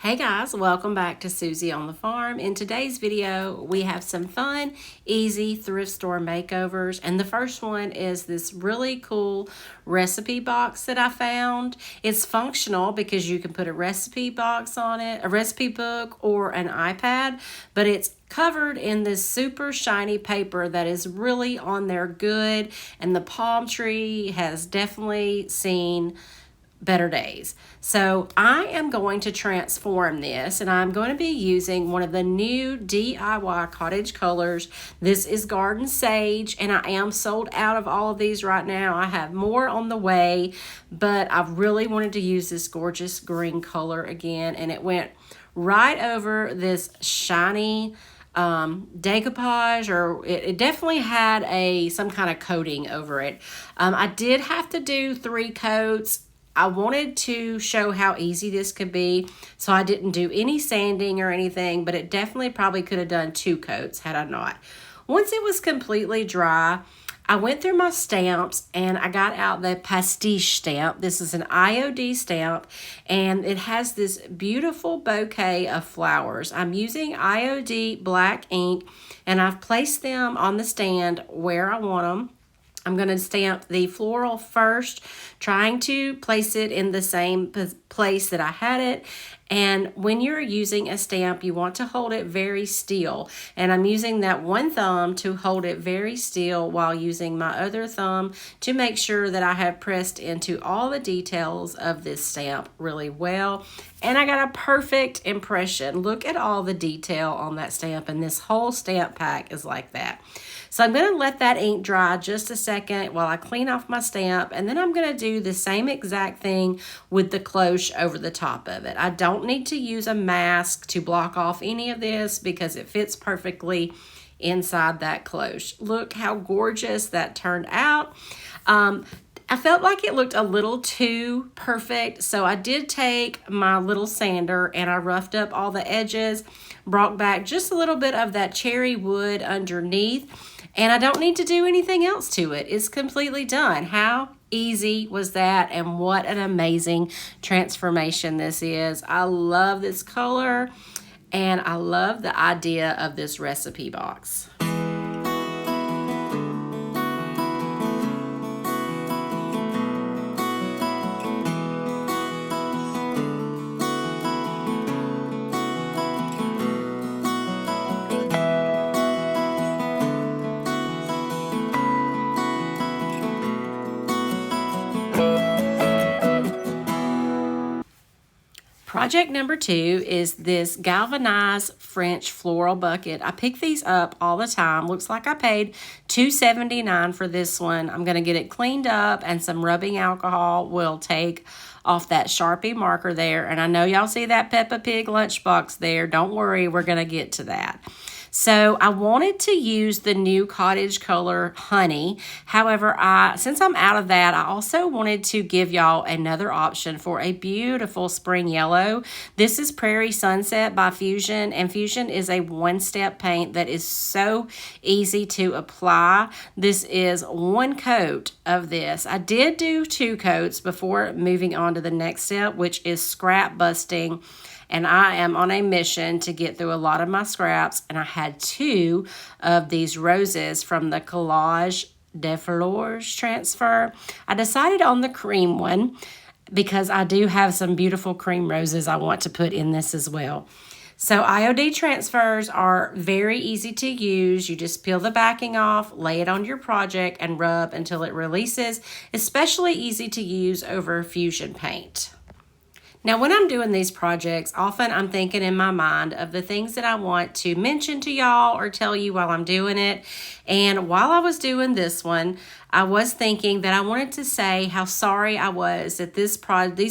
Hey guys, welcome back to Susie on the Farm. In today's video, we have some fun, easy thrift store makeovers. And the first one is this really cool recipe box that I found. It's functional because you can put a recipe box on it, a recipe book, or an iPad, but it's covered in this super shiny paper that is really on there good. And the palm tree has definitely seen better days. So I am going to transform this, and I'm going to be using one of the new DIY cottage colors. This is Garden Sage, and I am sold out of all of these right now. I have more on the way, but I've really wanted to use this gorgeous green color again, and it went right over this shiny decoupage, or it definitely had some kind of coating over it. I did have to do 3 coats. I wanted to show how easy this could be, so I didn't do any sanding or anything, but it definitely probably could have done 2 coats had I not. Once it was completely dry, I went through my stamps and I got out the pastiche stamp. This is an IOD stamp, and it has this beautiful bouquet of flowers. I'm using IOD black ink, and I've placed them on the stand where I want them. I'm going to stamp the floral first, trying to place it in the same place that I had it. And when you're using a stamp, you want to hold it very still. And I'm using that one thumb to hold it very still while using my other thumb to make sure that I have pressed into all the details of this stamp really well. And I got a perfect impression. Look at all the detail on that stamp, and this whole stamp pack is like that. So I'm going to let that ink dry just a second while I clean off my stamp, and then I'm going to do the same exact thing with the cloche over the top of it. I don't need to use a mask to block off any of this because it fits perfectly inside that cloche. Look how gorgeous that turned out. I felt like it looked a little too perfect, so I did take my little sander and I roughed up all the edges, brought back just a little bit of that cherry wood underneath, and I don't need to do anything else to it. It's completely done. How easy was that, and what an amazing transformation this is. I love this color, and I love the idea of this recipe box. Project number 2 is this galvanized French floral bucket. I pick these up all the time. Looks like I paid $2.79 for this one. I'm going to get it cleaned up, and some rubbing alcohol will take off that Sharpie marker there. And I know y'all see that Peppa Pig lunchbox there. Don't worry, we're going to get to that. So I wanted to use the new cottage color Honey. However, since I'm out of that, I also wanted to give y'all another option for a beautiful spring yellow. This is Prairie Sunset by Fusion, and Fusion is a one-step paint that is so easy to apply. This is 1 coat of this. I did do 2 coats before moving on to the next step, which is scrap busting. And I am on a mission to get through a lot of my scraps. And I had 2 of these roses from the Collage de Fleurs transfer. I decided on the cream one because I do have some beautiful cream roses I want to put in this as well. So IOD transfers are very easy to use. You just peel the backing off, lay it on your project, and rub until it releases. Especially easy to use over Fusion paint. Now, when I'm doing these projects, often I'm thinking in my mind of the things that I want to mention to y'all or tell you while I'm doing it. And while I was doing this one, I was thinking that I wanted to say how sorry I was that these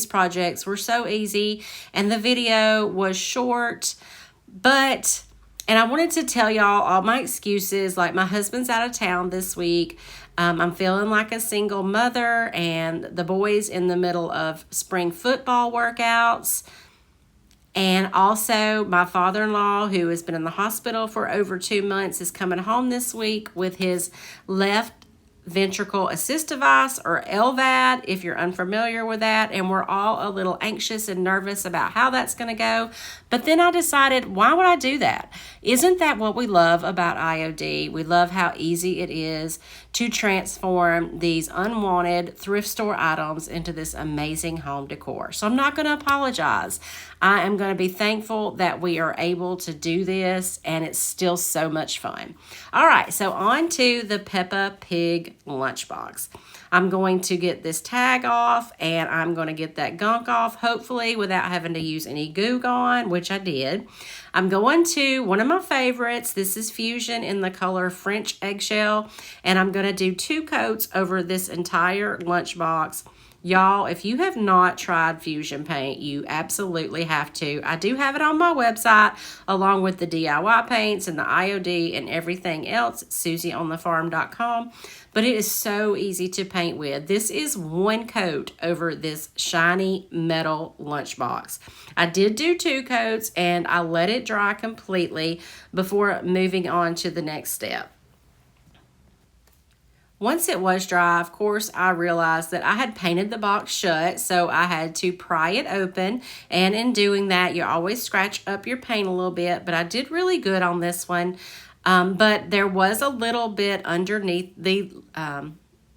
projects were so easy and the video was short. And I wanted to tell y'all all my excuses, like my husband's out of town this week. I'm feeling like a single mother, and the boys in the middle of spring football workouts. And also my father-in-law, who has been in the hospital for over 2 months, is coming home this week with his left ventricle assist device, or LVAD if you're unfamiliar with that, and we're all a little anxious and nervous about how that's going to go. But then I decided, why would I do that? Isn't that what we love about IOD? We love how easy it is to transform these unwanted thrift store items into this amazing home decor. So I'm not going to apologize. I am going to be thankful that we are able to do this, and it's still so much fun. All right, so on to the Peppa Pig lunchbox. I'm going to get this tag off, and I'm going to get that gunk off, hopefully without having to use any Goo Gone, which I did. I'm going to one of my favorites. This is Fusion in the color French Eggshell, and I'm going to do 2 coats over this entire lunchbox. Y'all, if you have not tried Fusion paint, you absolutely have to. I do have it on my website, along with the DIY paints and the IOD and everything else, susieonthefarm.com. But it is so easy to paint with. This is 1 coat over this shiny metal lunchbox. I did do 2 coats, and I let it dry completely before moving on to the next step. Once it was dry, of course, I realized that I had painted the box shut, so I had to pry it open. And in doing that, you always scratch up your paint a little bit, but I did really good on this one. But there was a little bit underneath the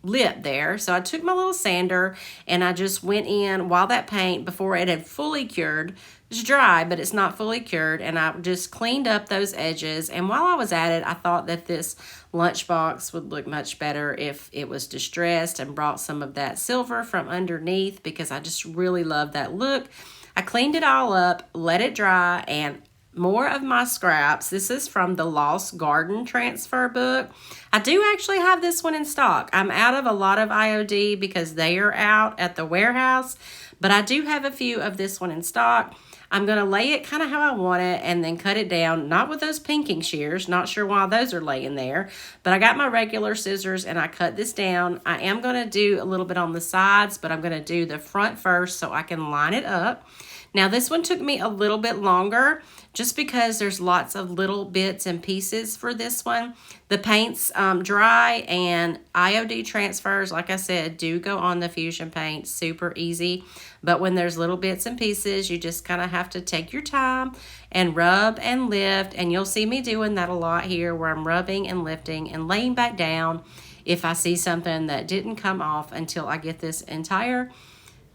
lip there. So I took my little sander and I just went in while that paint, before it had fully cured, it's dry, but it's not fully cured, and I just cleaned up those edges. And while I was at it, I thought that this lunchbox would look much better if it was distressed and brought some of that silver from underneath, because I just really love that look. I cleaned it all up, let it dry, and more of my scraps. This is from the Lost Garden transfer book. I do actually have this one in stock. I'm out of a lot of IOD because they are out at the warehouse, but I do have a few of this one in stock. I'm going to lay it kind of how I want it and then cut it down, not with those pinking shears, not sure why those are laying there, but I got my regular scissors and I cut this down. I am going to do a little bit on the sides, but I'm going to do the front first so I can line it up. Now this one took me a little bit longer just because there's lots of little bits and pieces for this one. The paint's dry, and IOD transfers, like I said, do go on the Fusion paint, super easy. But when there's little bits and pieces, you just kind of have to take your time and rub and lift, and you'll see me doing that a lot here, where I'm rubbing and lifting and laying back down if I see something that didn't come off, until I get this entire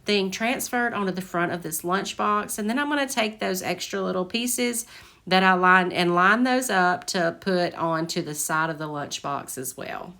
thing transferred onto the front of this lunchbox. And then I'm going to take those extra little pieces that I lined and line those up to put onto the side of the lunchbox as well.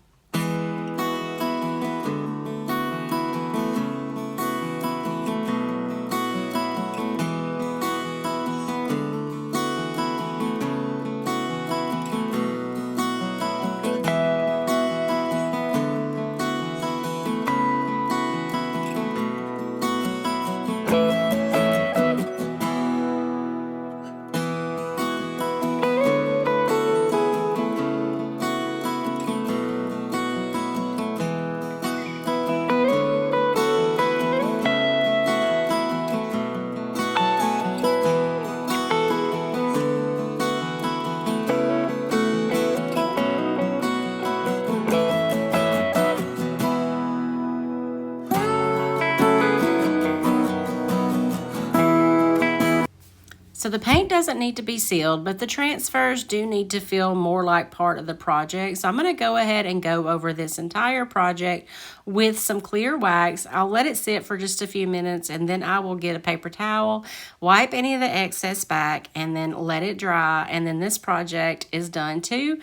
So the paint doesn't need to be sealed, but the transfers do need to feel more like part of the project. So I'm going to go ahead and go over this entire project with some clear wax. I'll let it sit for just a few minutes, and then I will get a paper towel, wipe any of the excess back, and then let it dry. And then this project is done too.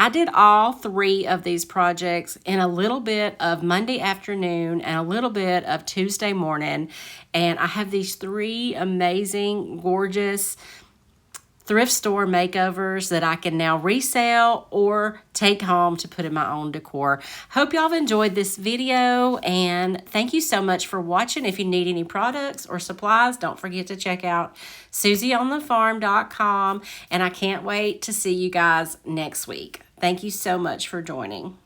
I did all 3 of these projects in a little bit of Monday afternoon and a little bit of Tuesday morning. And I have these 3 amazing, gorgeous thrift store makeovers that I can now resell or take home to put in my own decor. Hope y'all have enjoyed this video, and thank you so much for watching. If you need any products or supplies, don't forget to check out susieonthefarm.com, and I can't wait to see you guys next week. Thank you so much for joining.